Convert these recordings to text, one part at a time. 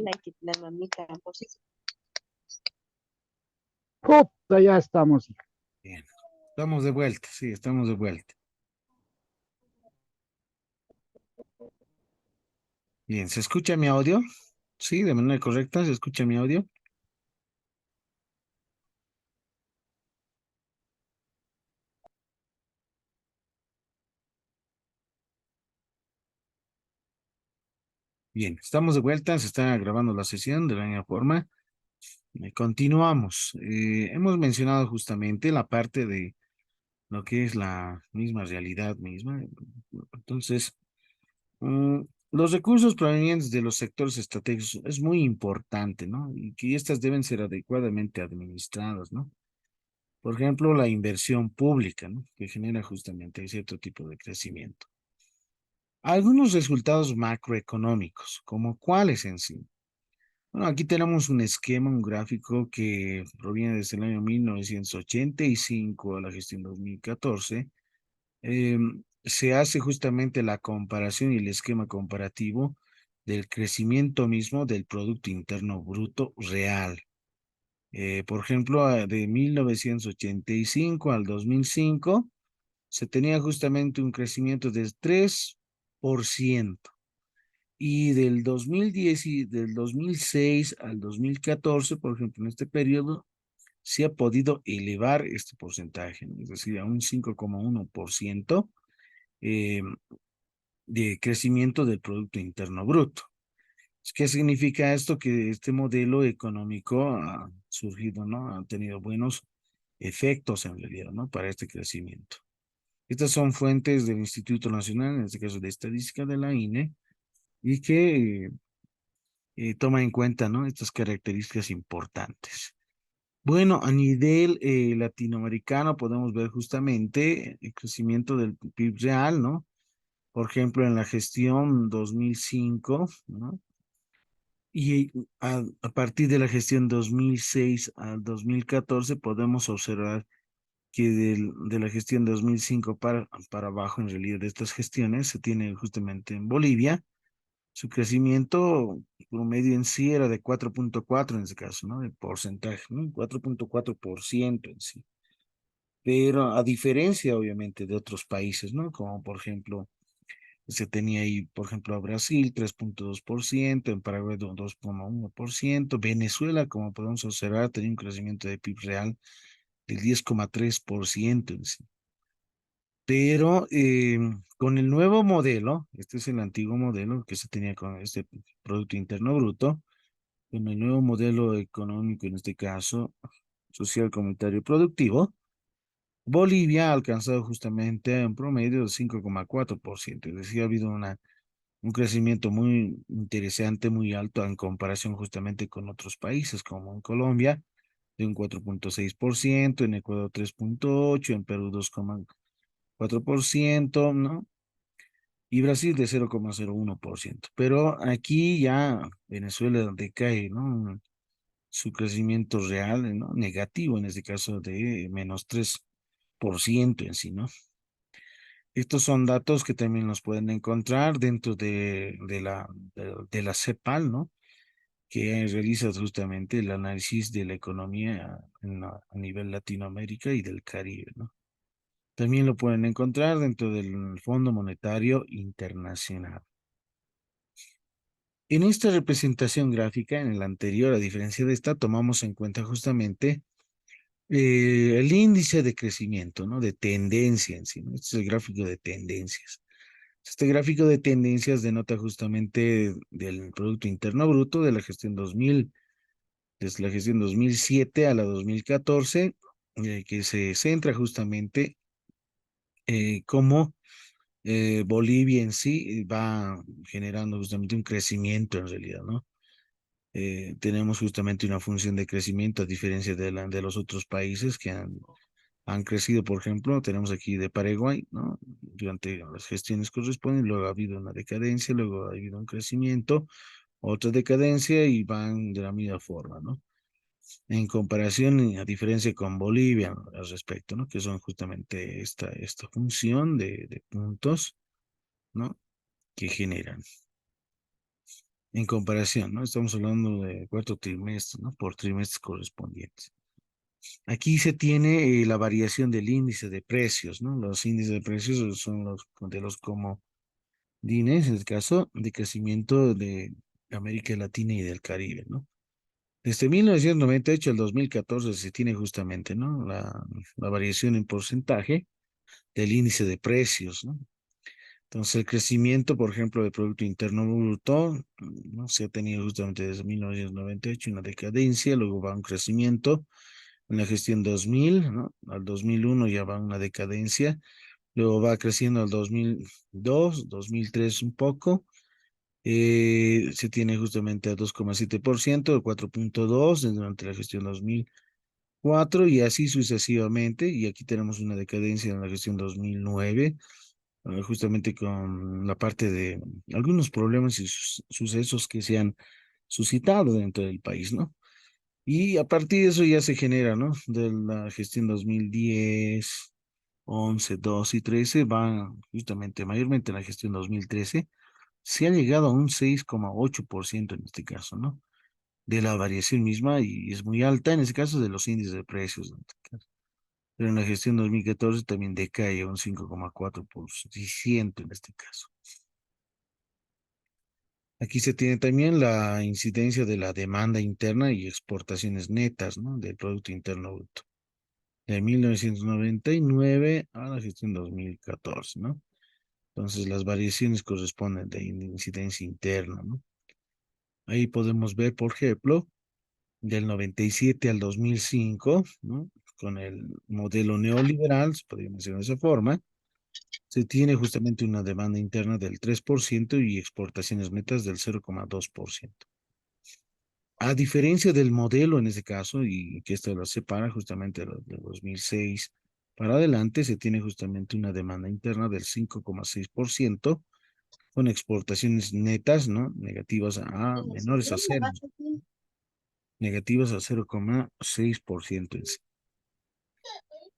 la mamita, por si Puta, ya estamos. Bien. Estamos de vuelta, sí, estamos de vuelta. Bien, ¿se escucha mi audio? Sí, de manera correcta, ¿se escucha mi audio? Bien, estamos de vuelta, se está grabando la sesión de la misma forma. Continuamos. Hemos mencionado justamente la parte de lo que es la misma realidad misma. Entonces, mm, los recursos provenientes de los sectores estratégicos es muy importante, ¿no? Y que estas deben ser adecuadamente administradas, ¿no? Por ejemplo, la inversión pública, ¿no? Que genera justamente cierto tipo de crecimiento. Algunos resultados macroeconómicos, como cuáles en sí. Bueno, aquí tenemos un esquema, un gráfico que proviene desde el año 1985 a la gestión 2014. Se hace justamente la comparación y el esquema comparativo del crecimiento mismo del Producto Interno Bruto real. Por ejemplo, de 1985 al 2005 se tenía justamente un crecimiento del 3%. Y del 2010 y del 2006 al 2014, por ejemplo, en este periodo, se ha podido elevar este porcentaje, ¿no? Es decir, a un 5,1% eh, de crecimiento del Producto Interno Bruto. ¿Qué significa esto? Que este modelo económico ha surgido, ¿no? Ha tenido buenos efectos en realidad, ¿no? Para este crecimiento. Estas son fuentes del Instituto Nacional, en este caso de Estadística de la INE, y que toma en cuenta, ¿no? Estas características importantes. Bueno, a nivel latinoamericano podemos ver justamente el crecimiento del PIB real, ¿no? Por ejemplo, en la gestión 2005, ¿no? Y a partir de la gestión 2006 al 2014 podemos observar que de la gestión 2005 para abajo, en realidad, de estas gestiones se tiene justamente en Bolivia. Su crecimiento promedio en sí era de 4,4 en ese caso, ¿no? El porcentaje, ¿no? 4,4% en sí. Pero a diferencia, obviamente, de otros países, ¿no? Como por ejemplo, se tenía ahí, por ejemplo, a Brasil 3,2%, en Paraguay 2,1%, Venezuela, como podemos observar, tenía un crecimiento de PIB real del 10,3% en sí. Pero con el nuevo modelo, este es el antiguo modelo que se tenía con este Producto Interno Bruto, con el nuevo modelo económico, en este caso, social, comunitario y productivo, Bolivia ha alcanzado justamente un promedio de 5,4%, es decir, ha habido un crecimiento muy interesante, muy alto en comparación justamente con otros países, como en Colombia, de un 4,6%, en Ecuador 3,8%, en Perú 2,4%, ¿no? Y Brasil de 0,01%. Pero aquí ya Venezuela decae, ¿no? Su crecimiento real, ¿no? Negativo, en este caso de -3% en sí, ¿no? Estos son datos que también los pueden encontrar dentro de la CEPAL, ¿no? Que realiza justamente el análisis de la economía a nivel Latinoamérica y del Caribe, ¿no? También lo pueden encontrar dentro del Fondo Monetario Internacional. En esta representación gráfica, en el anterior, a diferencia de esta, tomamos en cuenta justamente el índice de crecimiento, ¿no? De tendencia en sí, ¿no? Este es el gráfico de tendencias. Este gráfico de tendencias denota justamente del Producto Interno Bruto de la gestión 2000, desde la gestión 2007 a la 2014, que se centra justamente cómo Bolivia en sí va generando justamente un crecimiento en realidad, ¿no? Tenemos justamente una función de crecimiento a diferencia de los otros países que han crecido, por ejemplo, tenemos aquí de Paraguay, ¿no? Durante las gestiones corresponden, luego ha habido una decadencia, luego ha habido un crecimiento, otra decadencia y van de la misma forma, ¿no? En comparación, y a diferencia con Bolivia, ¿no? Al respecto, ¿no? Que son justamente esta función de puntos, ¿no? Que generan. en comparación, ¿no? Estamos hablando de cuarto trimestre, ¿no? Por trimestres correspondientes. Aquí se tiene la variación del índice de precios, ¿no? Los índices de precios son los modelos como DINES, en el caso de crecimiento de América Latina y del Caribe, ¿no? Desde 1998 al 2014 se tiene justamente, ¿no? La variación en porcentaje del índice de precios, ¿no? Entonces, el crecimiento, por ejemplo, del Producto Interno Bruto, ¿no? Se ha tenido justamente desde 1998 una decadencia, luego va un crecimiento en la gestión 2000, ¿no? Al 2001 ya va una decadencia, luego va creciendo al 2002, 2003 un poco, se tiene justamente a 2,7%, 4,2% durante la gestión 2004 y así sucesivamente, y aquí tenemos una decadencia en la gestión 2009, justamente con la parte de algunos problemas y sucesos que se han suscitado dentro del país, ¿no? Y a partir de eso ya se genera, ¿no? De la gestión 2010, 11, 12 y 13, va justamente, mayormente en la gestión 2013, se ha llegado a un 6,8% en este caso, ¿no? De la variación misma y es muy alta en este caso de los índices de precios, ¿no? Pero en la gestión 2014 también decae a un 5,4% en este caso. Aquí se tiene también la incidencia de la demanda interna y exportaciones netas, ¿no? Del Producto Interno Bruto. De 1999 a la gestión 2014, ¿no? Entonces las variaciones corresponden de incidencia interna, ¿no? Ahí podemos ver, por ejemplo, del 97 al 2005, ¿no? Con el modelo neoliberal, se podría mencionar de esa forma, se tiene justamente una demanda interna del 3% y exportaciones netas del 0,2%. A diferencia del modelo en ese caso, y que esto lo separa justamente de 2006 para adelante, se tiene justamente una demanda interna del 5,6% con exportaciones netas, ¿no? Negativas a menores a cero, negativas a 0,6% en sí.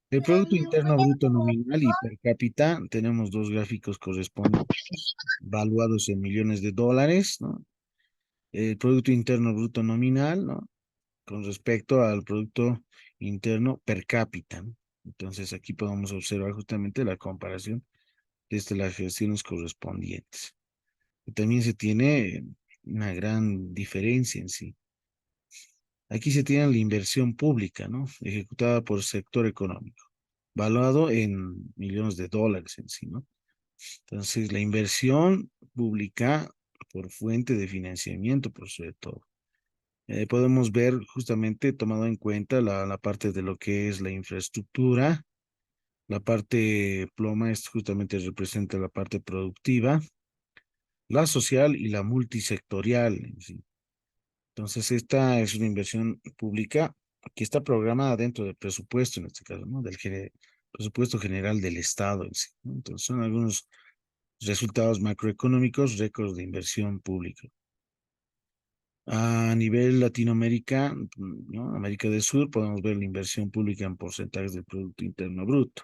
El Producto Interno Bruto nominal y per cápita, tenemos dos gráficos correspondientes, valuados en millones de dólares, ¿no? El Producto Interno Bruto nominal, ¿no? Con respecto al Producto Interno per cápita, ¿no? Entonces aquí podemos observar justamente la comparación desde las gestiones correspondientes. Y también se tiene una gran diferencia en sí. Aquí se tiene la inversión pública, ¿no? Ejecutada por el sector económico, valuado en millones de dólares en sí, ¿no? Entonces, la inversión pública por fuente de financiamiento, por sobre todo. Podemos ver justamente tomado en cuenta la parte de lo que es la infraestructura. La parte ploma es justamente representa la parte productiva, la social y la multisectorial en sí. Entonces, esta es una inversión pública que está programada dentro del presupuesto, en este caso, ¿no? Del presupuesto general del Estado en sí, ¿no? Entonces, son algunos resultados macroeconómicos, récords de inversión pública. A nivel Latinoamérica, ¿no? América del Sur, podemos ver la inversión pública en porcentajes del Producto Interno Bruto.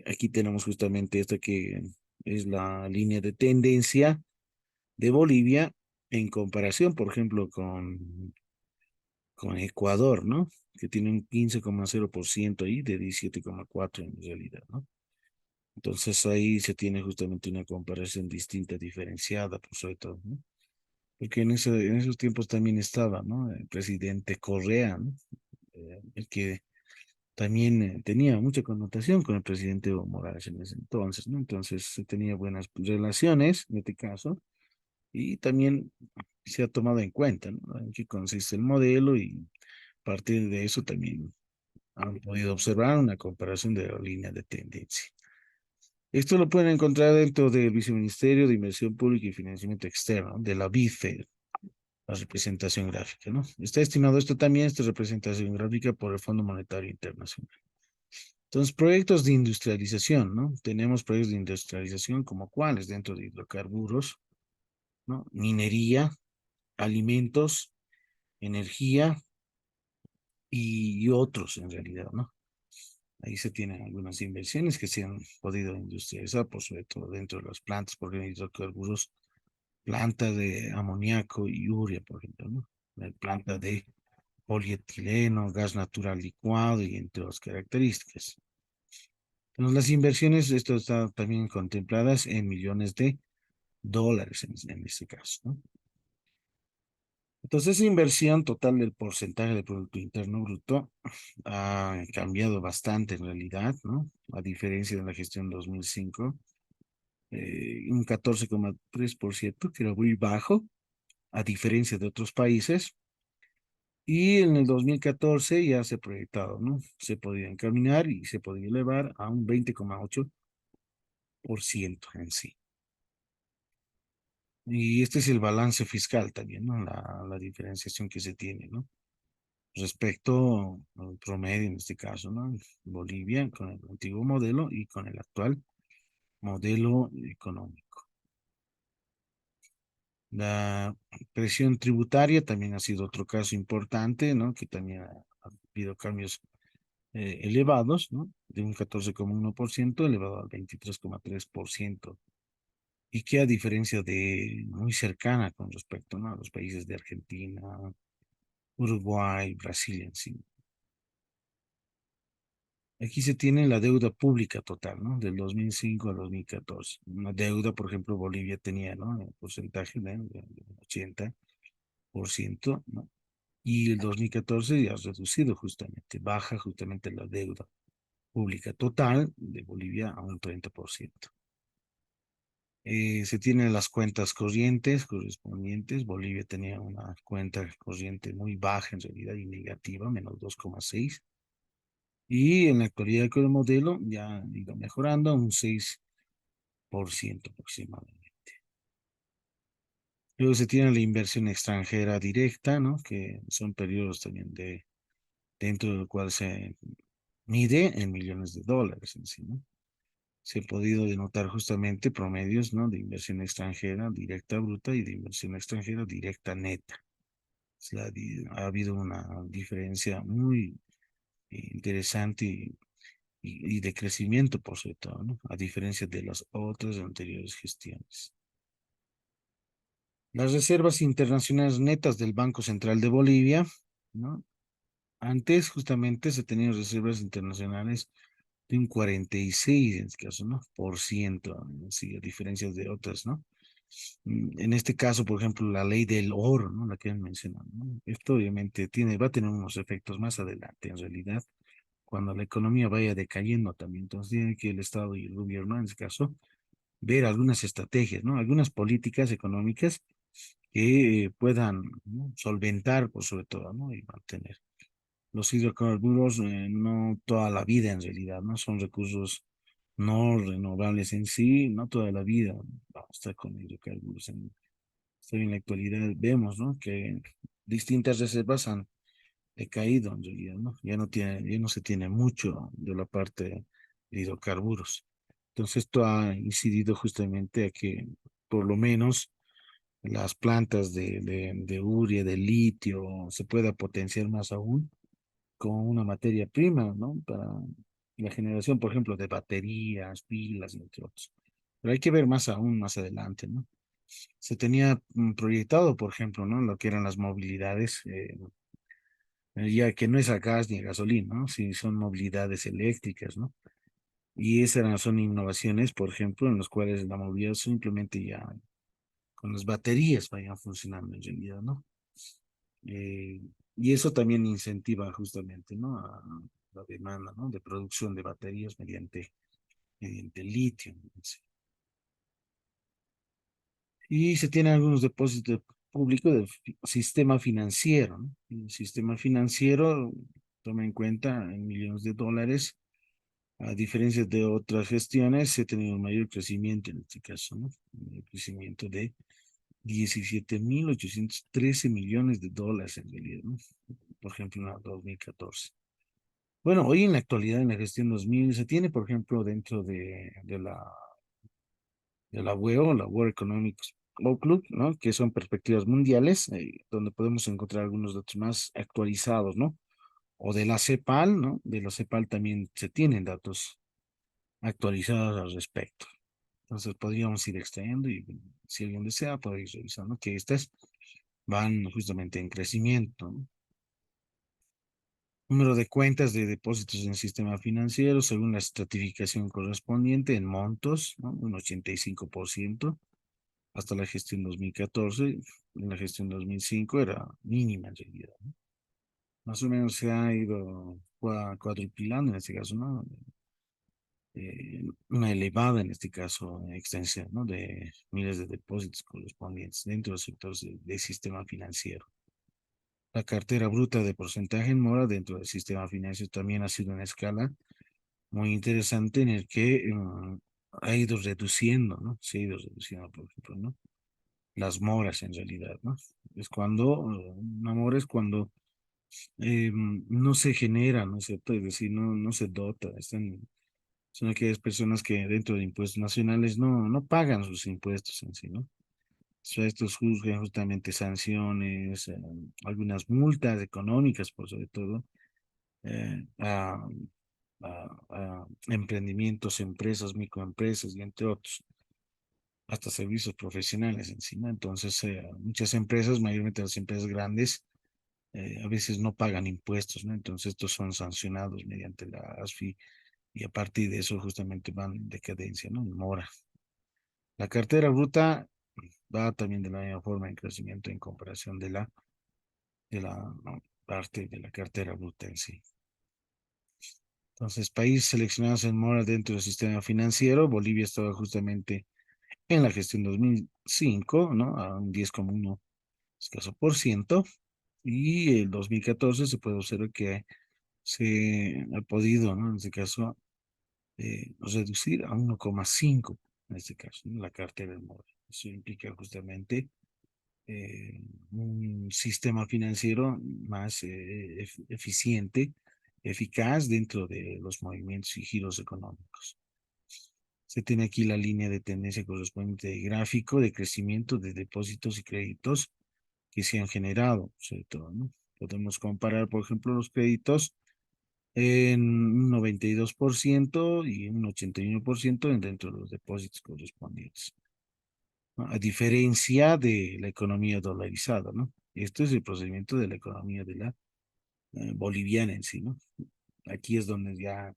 Aquí tenemos justamente esta que es la línea de tendencia de Bolivia en comparación, por ejemplo, con Ecuador, ¿no? Que tiene un 15,0% ahí de 17,4% en realidad, ¿no? Entonces ahí se tiene justamente una comparación distinta, diferenciada, por sobre todo, ¿no? Porque en esos tiempos también estaba, ¿no? El presidente Correa, ¿no? El que también tenía mucha connotación con el presidente Evo Morales en ese entonces, ¿no? Entonces se tenía buenas relaciones en este caso y también se ha tomado en cuenta, ¿no? En qué consiste el modelo y a partir de eso también han podido observar una comparación de la línea de tendencia. Esto lo pueden encontrar dentro del Viceministerio de Inversión Pública y Financiamiento Externo, de la BIFED, la representación gráfica, ¿no? Está estimado esto también, esta representación gráfica por el Fondo Monetario Internacional. Entonces, proyectos de industrialización, ¿no? Tenemos proyectos de industrialización como cuáles dentro de hidrocarburos, ¿no? Minería, alimentos, energía y otros en realidad, ¿no? Ahí se tienen algunas inversiones que se han podido industrializar, por sobre todo dentro de las plantas, porque en hidrocarburos planta de amoníaco y urea, por ejemplo, ¿no? La planta de polietileno, gas natural licuado y entre otras características. Entonces, las inversiones, esto está también contempladas en millones de dólares en este caso, ¿no? Entonces, esa inversión total del porcentaje del Producto Interno Bruto ha cambiado bastante en realidad, ¿no? A diferencia de la gestión 2005, un 14,3%, que era muy bajo, a diferencia de otros países. Y en el 2014 ya se ha proyectado, ¿no? Se podía encaminar y se podía elevar a un 20,8% en sí. Y este es el balance fiscal también, ¿no? La diferenciación que se tiene, ¿no? Respecto al promedio en este caso, ¿no? Bolivia con el antiguo modelo y con el actual modelo económico. La presión tributaria también ha sido otro caso importante, ¿no? Que también ha habido cambios elevados, ¿no? De un 14,1% elevado al 23,3%. Y que a diferencia de muy cercana con respecto, ¿no? A los países de Argentina, Uruguay, Brasil en sí. Aquí se tiene la deuda pública total, ¿no? Del 2005 al 2014. Una deuda, por ejemplo, Bolivia tenía, ¿no? El porcentaje de 80%, ¿no? Y el 2014 ya ha reducido justamente, baja justamente la deuda pública total de Bolivia a un 30%. Se tienen las cuentas corrientes correspondientes. Bolivia tenía una cuenta corriente muy baja en realidad y negativa, menos 2,6. Y en la actualidad con el modelo ya ha ido mejorando a un 6% aproximadamente. Luego se tiene la inversión extranjera directa, ¿no? Que son periodos también dentro del cual se mide en millones de dólares en sí, ¿no? Se ha podido denotar justamente promedios, ¿no? De inversión extranjera directa bruta y de inversión extranjera directa neta. Ha habido una diferencia muy interesante y de crecimiento, por sobre todo, ¿no? A diferencia de las otras anteriores gestiones. Las reservas internacionales netas del Banco Central de Bolivia, ¿no? Antes justamente se tenían reservas internacionales de un 46, en este caso, ¿no? Por ciento, sí, a diferencia de otras, ¿no? En este caso, por ejemplo, la ley del oro, ¿no? La que han mencionado, ¿no? Esto obviamente va a tener unos efectos más adelante, en realidad, cuando la economía vaya decayendo también. Entonces, tiene que el Estado y el gobierno, en este caso, ver algunas estrategias, ¿no? Algunas políticas económicas que puedan, ¿no? Solventar, por sobre todo, ¿no? Y mantener. Los hidrocarburos, no toda la vida en realidad, ¿no? Son recursos no renovables en sí, no toda la vida vamos a estar con hidrocarburos. En la actualidad vemos, ¿no? Que distintas reservas han decaído en realidad, ¿no? Ya no se tiene mucho de la parte de hidrocarburos. Entonces esto ha incidido justamente a que por lo menos las plantas de urea, de litio, se pueda potenciar más aún con una materia prima, ¿no? Para la generación, por ejemplo, de baterías, pilas, entre otros. Pero hay que ver más aún más adelante, ¿no? Se tenía proyectado, por ejemplo, ¿no? Lo que eran las movilidades, ya que no es a gas ni a gasolina, ¿no? Sí, son movilidades eléctricas, ¿no? Y son innovaciones, por ejemplo, en las cuales la movilidad simplemente ya con las baterías vayan funcionando en realidad, ¿no? Eh, y eso también incentiva justamente, ¿no? A la demanda, ¿no? De producción de baterías mediante litio, ¿no? Sí. Y se tienen algunos depósitos públicos del sistema financiero, ¿no? El sistema financiero toma en cuenta en millones de dólares. A diferencia de otras gestiones, se ha tenido un mayor crecimiento en este caso, ¿no? Un crecimiento de 17.813 millones de dólares en realidad, ¿no? Por ejemplo, en el 2014. Bueno, hoy en la actualidad, en la gestión 2000, se tiene, por ejemplo, dentro de la WEO, la World Economic Outlook, ¿no? Que son perspectivas mundiales, donde podemos encontrar algunos datos más actualizados, ¿no? O de la CEPAL, ¿no? De la CEPAL también se tienen datos actualizados al respecto. Entonces podríamos ir extrayendo y si alguien desea, puede ir revisando que estas van justamente en crecimiento, ¿no? Número de cuentas de depósitos en el sistema financiero según la estratificación correspondiente en montos, ¿no? Un 85%, hasta la gestión 2014. En la gestión 2005 era mínima en realidad, ¿no? Más o menos se ha ido cuadruplicando en este caso, ¿no? Una elevada, en este caso, extensión, ¿no? De miles de depósitos correspondientes dentro del sector del sistema financiero. La cartera bruta de porcentaje en mora dentro del sistema financiero también ha sido una escala muy interesante en el que ha ido reduciendo, ¿no? Se ha ido reduciendo, por ejemplo, ¿no? Las moras en realidad, ¿no? Es cuando, una mora es cuando no se genera, ¿no es cierto? Es decir, no se dota, son aquellas personas que dentro de impuestos nacionales no pagan sus impuestos en sí, ¿no? O sea, estos juzgan justamente sanciones, algunas multas económicas, por sobre todo, eh, a, a emprendimientos, empresas, microempresas y entre otros, hasta servicios profesionales encima. Entonces, muchas empresas, mayormente las empresas grandes, a veces no pagan impuestos, ¿no? Entonces, estos son sancionados mediante la ASFI y a partir de eso justamente van en decadencia, ¿no? En mora. La cartera bruta va también de la misma forma en crecimiento en comparación de la ¿no? parte de la cartera bruta en sí. Entonces, países seleccionados en mora dentro del sistema financiero, Bolivia estaba justamente en la gestión 2005, ¿no? A un 10,1 escaso por ciento, y el 2014 se puede observar que se ha podido, ¿no? En este caso, reducir a 1,5, en este caso, ¿no? La cartera en mora. Eso implica justamente un sistema financiero más eficiente, eficaz dentro de los movimientos y giros económicos. Se tiene aquí la línea de tendencia correspondiente de gráfico de crecimiento de depósitos y créditos que se han generado, sobre todo, ¿no? Podemos comparar, por ejemplo, los créditos en un 92% y un 81% dentro de los depósitos correspondientes, ¿no? A diferencia de la economía dolarizada, ¿no? Esto es el procedimiento de la economía de la boliviana en sí, ¿no? Aquí es donde ya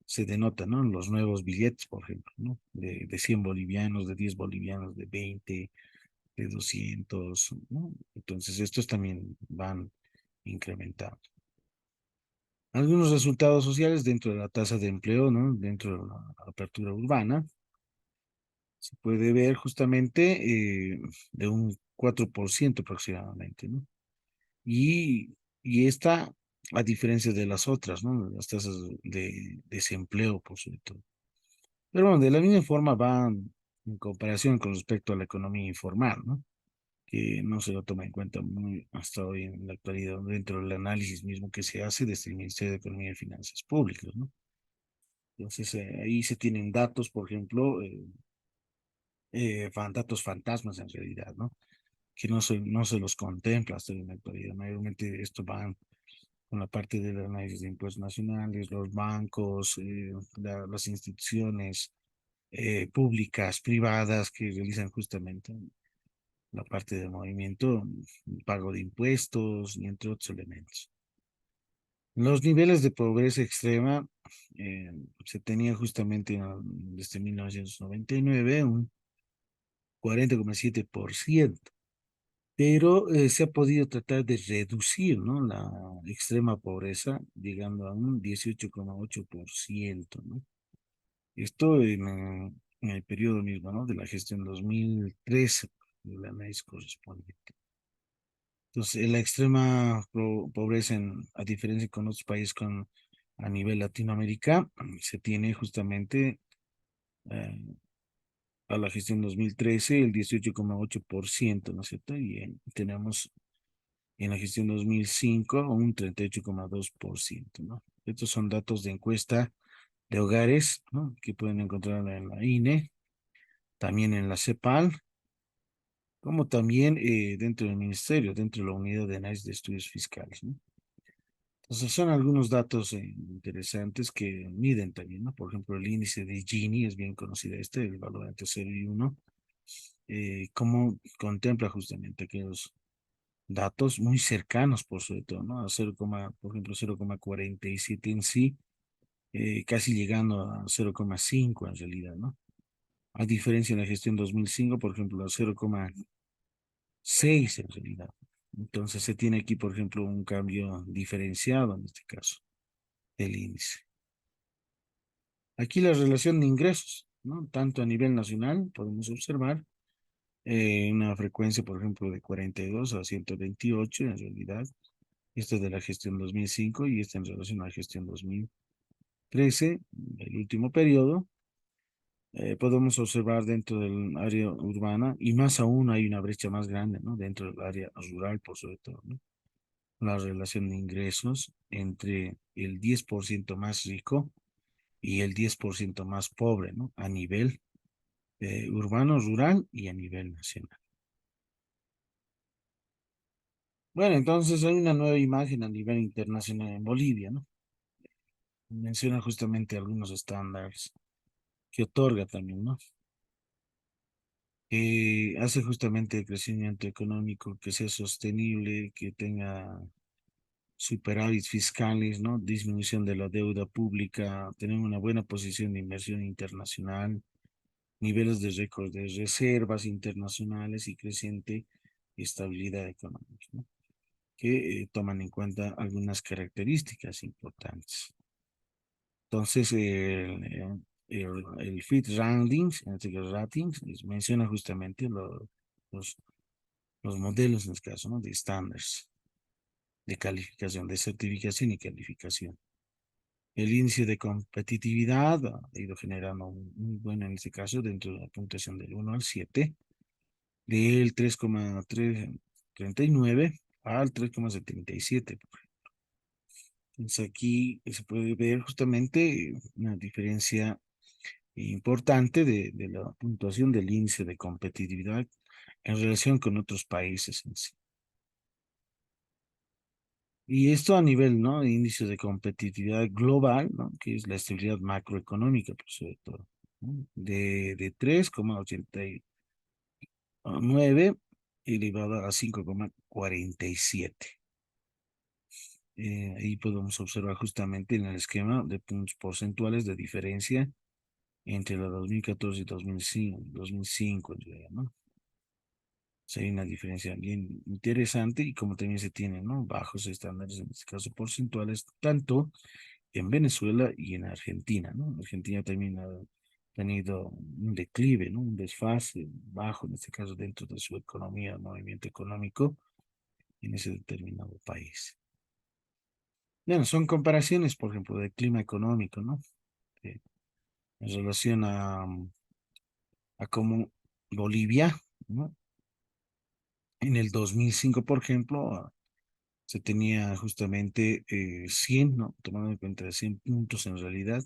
se denota, ¿no? Los nuevos billetes, por ejemplo, ¿no? De 100 bolivianos, de 10 bolivianos, de 20, de 200, ¿no? Entonces, estos también van incrementando. Algunos resultados sociales dentro de la tasa de empleo, ¿no? Dentro de la apertura urbana, se puede ver justamente de un 4% aproximadamente, ¿no? Y esta, a diferencia de las otras, ¿no? Las tasas de desempleo, por sobre todo. Pero bueno, de la misma forma van en comparación con respecto a la economía informal, ¿no? Que no se lo toma en cuenta muy hasta hoy en la actualidad dentro del análisis mismo que se hace desde el Ministerio de Economía y Finanzas Públicas, ¿no? Entonces, ahí se tienen datos, por ejemplo, datos fantasmas en realidad, ¿no? Que no se los contempla hasta en la actualidad. Mayormente esto va con la parte del análisis de impuestos nacionales, los bancos, las instituciones públicas, privadas que realizan justamente la parte del movimiento, pago de impuestos y entre otros elementos. Los niveles de pobreza extrema se tenía justamente desde 1999 un 40,7%, pero se ha podido tratar de reducir, ¿no? La extrema pobreza, llegando a un 18,8%, ¿no? Esto en el periodo mismo, ¿no? De la gestión 2013, del análisis correspondiente. Entonces, la extrema pobreza, a diferencia con otros países a nivel Latinoamérica, se tiene justamente eh, a la gestión 2013 el 18,8%, ¿no es cierto? Y tenemos en la gestión 2005 un 38,2%, ¿no? Estos son datos de encuesta de hogares, ¿no? Que pueden encontrar en la INE, también en la CEPAL, como también dentro del ministerio, dentro de la unidad de análisis de estudios fiscales, ¿no? Entonces son algunos datos interesantes que miden también, ¿no? Por ejemplo, el índice de Gini es bien conocido el valor entre 0 y 1. cómo contempla justamente aquellos datos muy cercanos, por sobre todo, ¿no? A 0, por ejemplo, 0,47 en sí, casi llegando a 0,5 en realidad, ¿no? A diferencia en la gestión 2005, por ejemplo, a 0,6 en realidad. Entonces se tiene aquí, por ejemplo, un cambio diferenciado en este caso del índice. Aquí la relación de ingresos, ¿no? Tanto a nivel nacional, podemos observar una frecuencia, por ejemplo, de 42 a 128 en realidad. Esta es de la gestión 2005 y esta en relación a la gestión 2013, el último periodo. Podemos observar dentro del área urbana y más aún hay una brecha más grande, ¿no? Dentro del área rural, por sobre todo, ¿no? La relación de ingresos entre el 10% más rico y el 10% más pobre, ¿no? A nivel urbano, rural y a nivel nacional. Bueno, entonces hay una nueva imagen a nivel internacional en Bolivia, ¿no? Menciona justamente algunos estándares que otorga también, ¿no? Hace justamente el crecimiento económico que sea sostenible, que tenga superávit fiscales, ¿no? Disminución de la deuda pública, tener una buena posición de inversión internacional, niveles de récord de reservas internacionales y creciente estabilidad económica, ¿no? Que toman en cuenta algunas características importantes. Entonces, el Fit Ratings, en este caso Ratings, menciona justamente los, los modelos, en este caso, ¿no? De estándares de calificación, de certificación y calificación. El índice de competitividad ha ido generando muy bueno en este caso, dentro de la puntuación del 1 al 7, del 3,39 al 3,77. Entonces aquí se puede ver justamente una diferencia importante de la puntuación del índice de competitividad en relación con otros países en sí. Y esto a nivel, ¿no? De índice de competitividad global, ¿no? Que es la estabilidad macroeconómica, por sobre todo, ¿no? De 3,89 elevado a 5,47. Ahí podemos observar justamente en el esquema de puntos porcentuales de diferencia entre la 2014 y 2005 en realidad, ¿no? Sí, hay una diferencia bien interesante y como también se tienen, ¿no? Bajos estándares, en este caso porcentuales, tanto en Venezuela y en Argentina, ¿no? Argentina también ha tenido un declive, ¿no? Un desfase bajo, en este caso, dentro de su economía, movimiento económico en ese determinado país. Bueno, son comparaciones, por ejemplo, del clima económico, ¿no? En relación a cómo Bolivia, ¿no? En el 2005, por ejemplo, se tenía justamente 100, ¿no? Tomando en cuenta 100 puntos en realidad,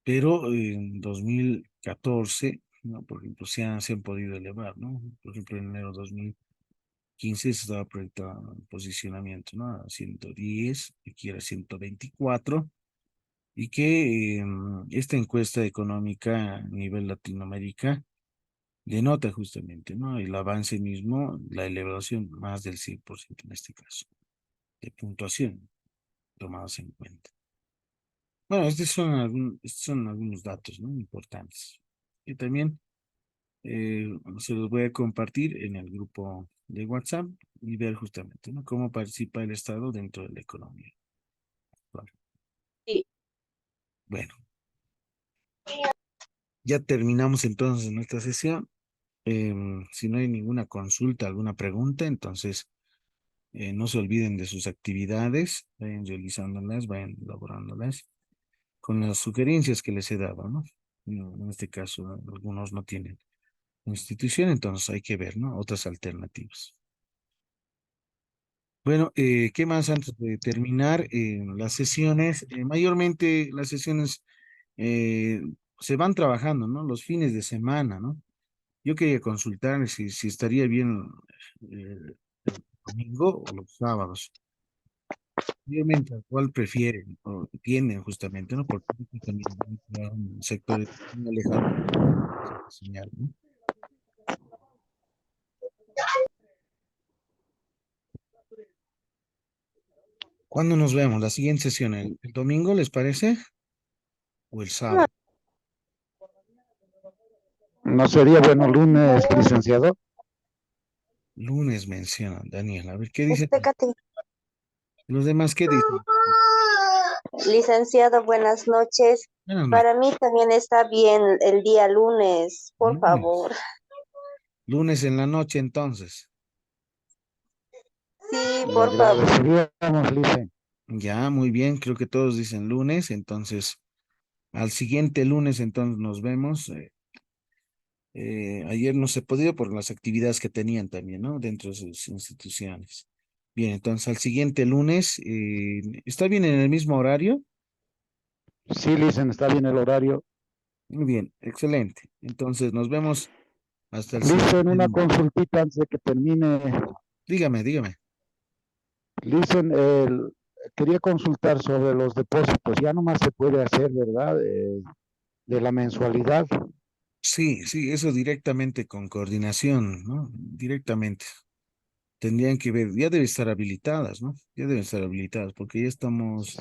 pero en 2014, ¿no? Por ejemplo, se han podido elevar, ¿no? Por ejemplo, en enero de 2015 se estaba proyectando el posicionamiento, ¿no? A 110, aquí era 124, y que esta encuesta económica a nivel Latinoamérica denota justamente, ¿no? El avance mismo, la elevación más del 100% en este caso, de puntuación tomados en cuenta. Bueno, estos son algunos datos, ¿no? Importantes. Y también se los voy a compartir en el grupo de WhatsApp y ver justamente, ¿no? Cómo participa el Estado dentro de la economía. Claro. Sí. Bueno, ya terminamos entonces nuestra sesión. Si no hay ninguna consulta, alguna pregunta, entonces no se olviden de sus actividades, vayan realizándolas, vayan elaborándolas con las sugerencias que les he dado, ¿no? En este caso, algunos no tienen institución, entonces hay que ver, ¿no? Otras alternativas. Bueno, ¿qué más antes de terminar? Las sesiones, mayormente las sesiones eh, se van trabajando, ¿no? Los fines de semana, ¿no? Yo quería consultar si estaría bien el domingo o los sábados. Obviamente, ¿cuál prefieren o tienen justamente, ¿no? Porque también un sector muy alejado de la señal, ¿no? ¿Cuándo nos vemos? La siguiente sesión, el domingo, ¿les parece? ¿O el sábado? ¿No sería bueno lunes, licenciado? Lunes mencionan, Daniel. A ver, ¿qué dicen Espérate. los demás? ¿Qué dicen? Licenciado, buenas noches. Buenas noches. Para mí también está bien el día lunes, por Lunes. favor. Lunes en la noche, entonces. Sí, Le por favor. agradeceríamos, lice. Ya, muy bien. Creo que todos dicen lunes, entonces al siguiente lunes, entonces nos vemos. Ayer no se podía por las actividades que tenían también, ¿no? Dentro de sus instituciones. Bien, entonces al siguiente lunes, ¿está bien en el mismo horario? Sí, licen, está bien el horario. Muy bien, excelente. Entonces nos vemos hasta el Licen, siguiente una lunes. consultita antes de que termine. Dígame, dígame. Licen, quería consultar sobre los depósitos. Ya nomás se puede hacer, ¿verdad? De la mensualidad. Sí, sí, eso directamente con coordinación, ¿no? Directamente. Tendrían que ver, ya debe estar habilitadas, ¿no? Ya deben estar habilitadas, porque ya estamos,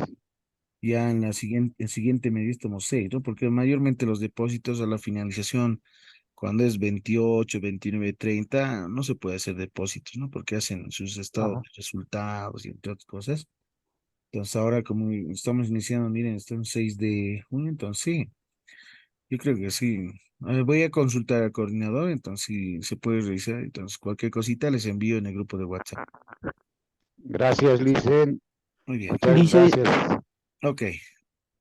ya en la siguiente, el siguiente mes ya estamos 6, ¿no? Porque mayormente los depósitos a la finalización, cuando es 28, 29, 30, no se puede hacer depósitos, ¿no? Porque hacen sus estados Ajá. de resultados y entre otras cosas. Entonces ahora como estamos iniciando, miren, estamos 6 de junio, entonces sí, yo creo que sí. Voy a consultar al coordinador, entonces sí se puede revisar. Entonces cualquier cosita les envío en el grupo de WhatsApp. Gracias, Licen. Muy bien. Muchas Dice, gracias. Ok.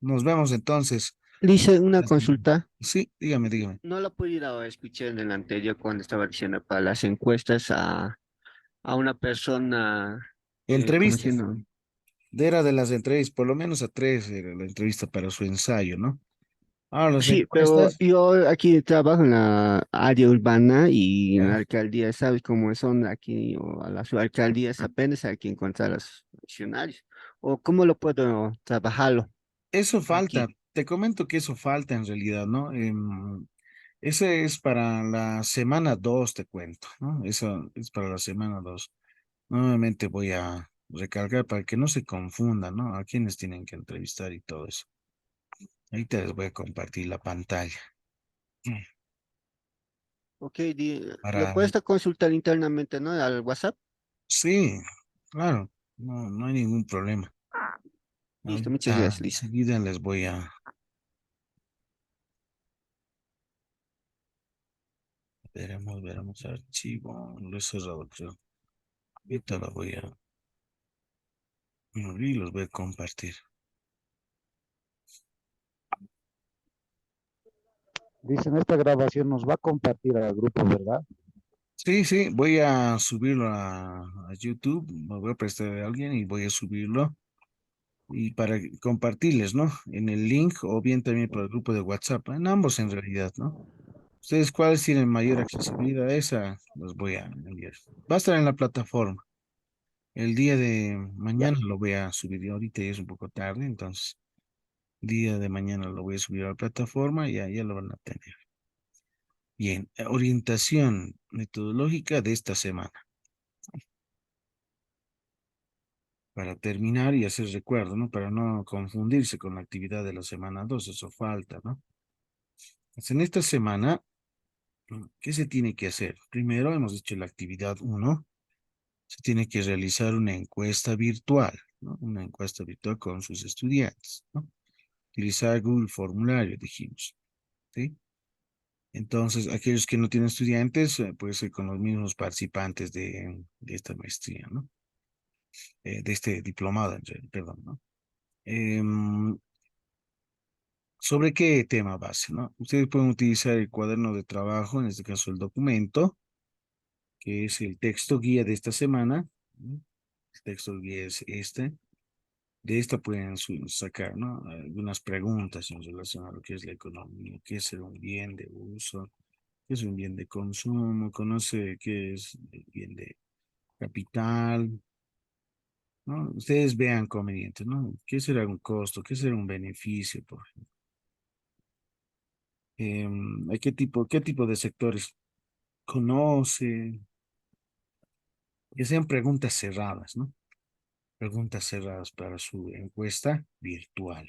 Nos vemos entonces. dice una La siguiente. consulta. Sí, dígame, dígame. No lo pude ir a escuchar en el anterior cuando estaba diciendo para las encuestas a una persona, como Entrevistas. diciendo. Era de las entrevistas, por lo menos a tres era la entrevista para su ensayo, ¿no? Ahora las Sí, pero encuestas. yo aquí trabajo en la área urbana y en la Ya. alcaldía, ¿sabes cómo son aquí? O a las alcaldías apenas hay que encontrar a los funcionarios. ¿O cómo lo puedo trabajarlo Eso falta. aquí? Te comento que eso falta en realidad, ¿no? Ese es para la semana 2 te cuento, ¿no? Eso es para la semana 2. Nuevamente voy a recargar para que no se confunda, ¿no? A quienes tienen que entrevistar y todo eso. Ahorita les voy a compartir la pantalla. Mm. Ok, lo Para, puedes consultar internamente, ¿no? Al WhatsApp. sí, claro, no hay ningún problema. Listo, muchas Ahorita gracias, Lisa. enseguida les voy a, veremos archivo, lo he cerrado, creo. Ahorita lo voy a abrir y los voy a compartir. Dicen, esta grabación nos va a compartir al grupo, ¿verdad? Sí, sí, voy a subirlo a YouTube, me voy a prestar a alguien y voy a subirlo y para compartirles, ¿no? En el link o bien también por el grupo de WhatsApp, en ambos en realidad, ¿no? Ustedes cuáles tienen mayor accesibilidad a esa, los voy a enviar. Va a estar en la plataforma. El día de Ya. mañana lo voy a subir, y ahorita ya es un poco tarde, entonces día de mañana lo voy a subir a la plataforma y ya lo van a tener. Bien, orientación metodológica de esta semana. Para terminar y hacer recuerdo, ¿no? Para no confundirse con la actividad de la semana 2, eso falta, ¿no? Pues en esta semana, ¿qué se tiene que hacer? Primero, hemos hecho la actividad uno, se tiene que realizar una encuesta virtual, ¿no? Una encuesta virtual con sus estudiantes, ¿no? Utilizar Google Formulario, dijimos, ¿sí? Entonces, aquellos que no tienen estudiantes, puede ser con los mismos participantes de esta maestría, ¿no? De este diplomado, perdón, ¿no? Em, ¿Sobre qué tema base, no? Ustedes pueden utilizar el cuaderno de trabajo, en este caso el documento, que es el texto guía de esta semana, ¿no? El texto guía es este. De esta pueden sacar, ¿no? Algunas preguntas en relación a lo que es la economía, qué es un bien de uso, qué es un bien de consumo, conoce qué es el bien de capital, ¿no? Ustedes vean conveniente, ¿no? ¿Qué será un costo? ¿Qué será un beneficio? Por ejemplo? Qué tipo de sectores conoce? Que sean preguntas cerradas, ¿no? Preguntas cerradas para su encuesta virtual.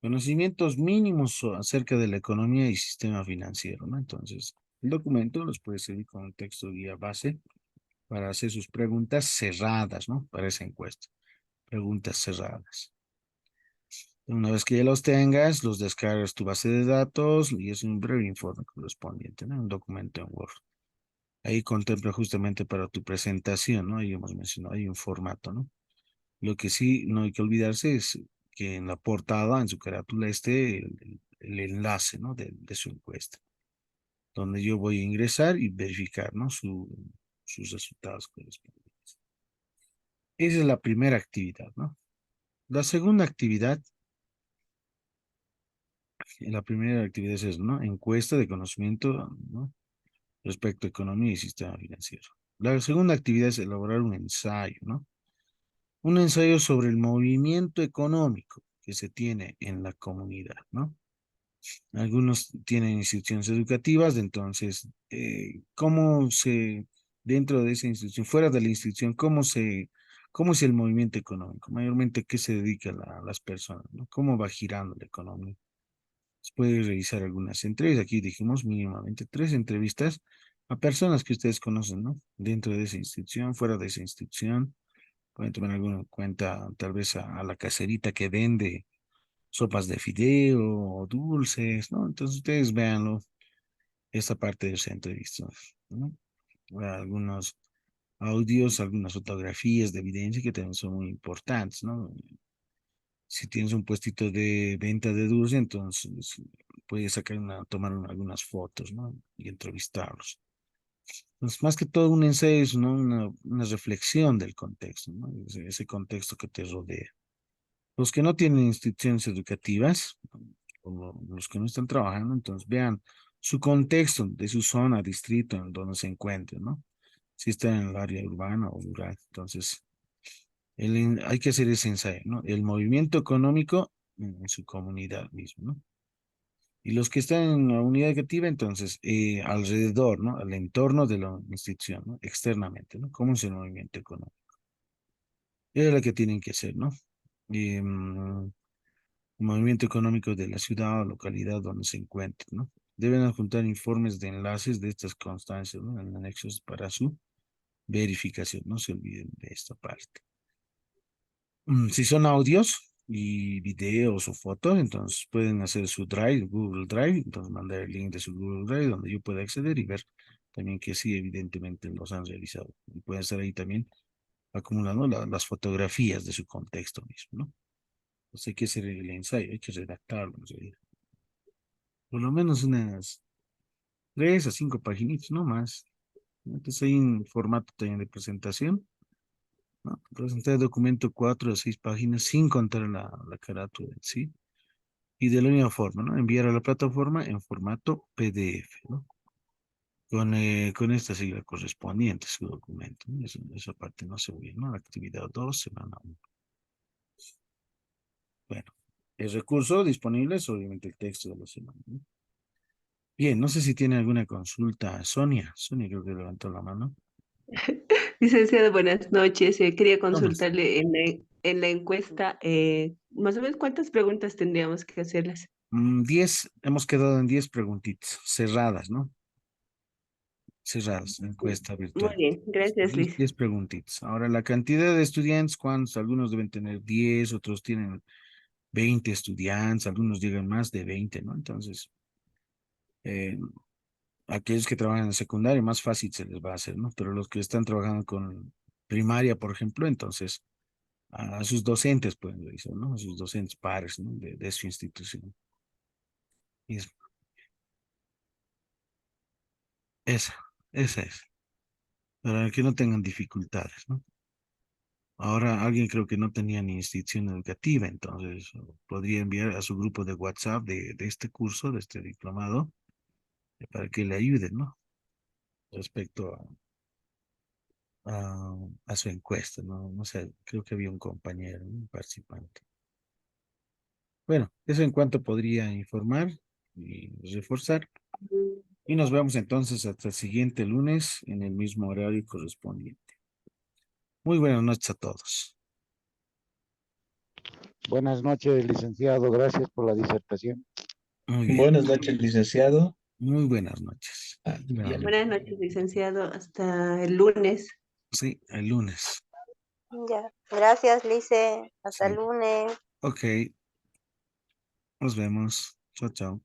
Conocimientos mínimos acerca de la economía y sistema financiero, ¿no? Entonces, el documento los puede servir como texto guía base para hacer sus preguntas cerradas, ¿no? Para esa encuesta. Preguntas cerradas. Una vez que ya los tengas, los descargas tu base de datos y es un breve informe correspondiente, ¿no? Un documento en Word. Ahí contempla justamente para tu presentación, ¿no? Ahí hemos mencionado, hay un formato, ¿no? Lo que sí no hay que olvidarse es que en la portada, en su carátula, esté el enlace, ¿no? De su encuesta, donde yo voy a ingresar y verificar, ¿no? Sus resultados correspondientes. Esa es la primera actividad, ¿no? La segunda actividad, la primera actividad es eso, ¿no? Encuesta de conocimiento, ¿no? Respecto a economía y sistema financiero. La segunda actividad es elaborar un ensayo, ¿no? Un ensayo sobre el movimiento económico que se tiene en la comunidad, ¿no? Algunos tienen instituciones educativas, entonces, dentro de esa institución, fuera de la institución, cómo es el movimiento económico? Mayormente, ¿qué se dedica las personas, ¿no? ¿Cómo va girando la economía? Se puede revisar algunas entrevistas. Aquí dijimos mínimamente 3 entrevistas a personas que ustedes conocen, ¿no? Dentro de esa institución, fuera de esa institución. Pueden tomar alguna en cuenta, tal vez a la caserita que vende sopas de fideo o dulces, ¿no? Entonces ustedes véanlo, esta parte de esa entrevista, ¿no? Algunos audios, algunas fotografías de evidencia que también son muy importantes, ¿no? Si tienes un puestito de venta de dulce, entonces puedes tomar algunas fotos, ¿no? Y entrevistarlos. Entonces, más que todo un ensayo es, ¿no? Una reflexión del contexto, ¿no? Ese contexto que te rodea. Los que no tienen instituciones educativas, o los que no están trabajando, entonces vean su contexto de su zona, distrito, en donde se encuentren, ¿no? Si está en el área urbana o rural. Entonces, hay que hacer ese ensayo, ¿no? El movimiento económico en su comunidad mismo, ¿no? Y los que están en la unidad educativa, entonces, alrededor, ¿no? Al entorno de la institución, ¿no? Externamente, ¿no? ¿Cómo es el movimiento económico? Es lo que tienen que hacer, ¿no? Movimiento económico de la ciudad o localidad donde se encuentren, ¿no? Deben adjuntar informes de enlaces de estas constancias, ¿no? En anexos para su verificación. No se olviden de esta parte. Si son audios y videos o fotos, entonces pueden hacer su Drive, Google Drive, entonces mandar el link de su Google Drive donde yo pueda acceder y ver también que sí, evidentemente los han realizado. Y pueden estar ahí también acumulando las fotografías de su contexto mismo, ¿no? Entonces hay que hacer el ensayo, hay que redactarlo en realidad. Por lo menos unas 3 a 5 paginitas, no más. Entonces hay un formato también de presentación, ¿no? Presentar el documento 4 a 6 páginas sin contar la carátula en sí. Y de la misma forma, ¿no? Enviar a la plataforma en formato PDF, ¿no? Con esta sigla correspondiente su documento, ¿no? Esa parte no se olvida, ¿no? Actividad 2, semana 1. Bueno, el recurso disponible es obviamente el texto de la semana, ¿no? Bien, no sé si tiene alguna consulta. Sonia creo que levantó la mano. Licenciado, buenas noches. Quería ¿Dónde está? consultarle en la encuesta, más o menos cuántas preguntas tendríamos que hacerlas. 10, hemos quedado en 10 preguntitas cerradas, ¿no? Cerradas, encuesta Muy virtual. bien, gracias, 10 Liz. 10 preguntitas. Ahora, la cantidad de estudiantes, ¿cuántos? Algunos deben tener 10, otros tienen 20 estudiantes, algunos llegan más de 20, ¿no? Entonces, eh, aquellos que trabajan en secundaria, más fácil se les va a hacer, ¿no? Pero los que están trabajando con primaria, por ejemplo, entonces, a sus docentes pueden realizar, ¿no? A sus docentes pares, ¿no? De su institución. Y esa, esa es. Para que no tengan dificultades, ¿no? Ahora alguien creo que no tenía ni institución educativa, entonces podría enviar a su grupo de WhatsApp de este curso, de este diplomado, para que le ayuden, ¿no? Respecto a su encuesta, ¿no? No sé, creo que había un compañero, ¿no? Un participante. Bueno, eso en cuanto podría informar y reforzar. Y nos vemos entonces hasta el siguiente lunes en el mismo horario correspondiente. Muy buenas noches a todos. Buenas noches, licenciado. Gracias por la disertación. Muy bien. Buenas noches, licenciado. Muy buenas noches. Bien. Buenas noches, licenciado. Hasta el lunes. Sí, el lunes. Ya. Gracias, Lice. Hasta el Sí. lunes. Ok. Nos vemos. Chao, chao.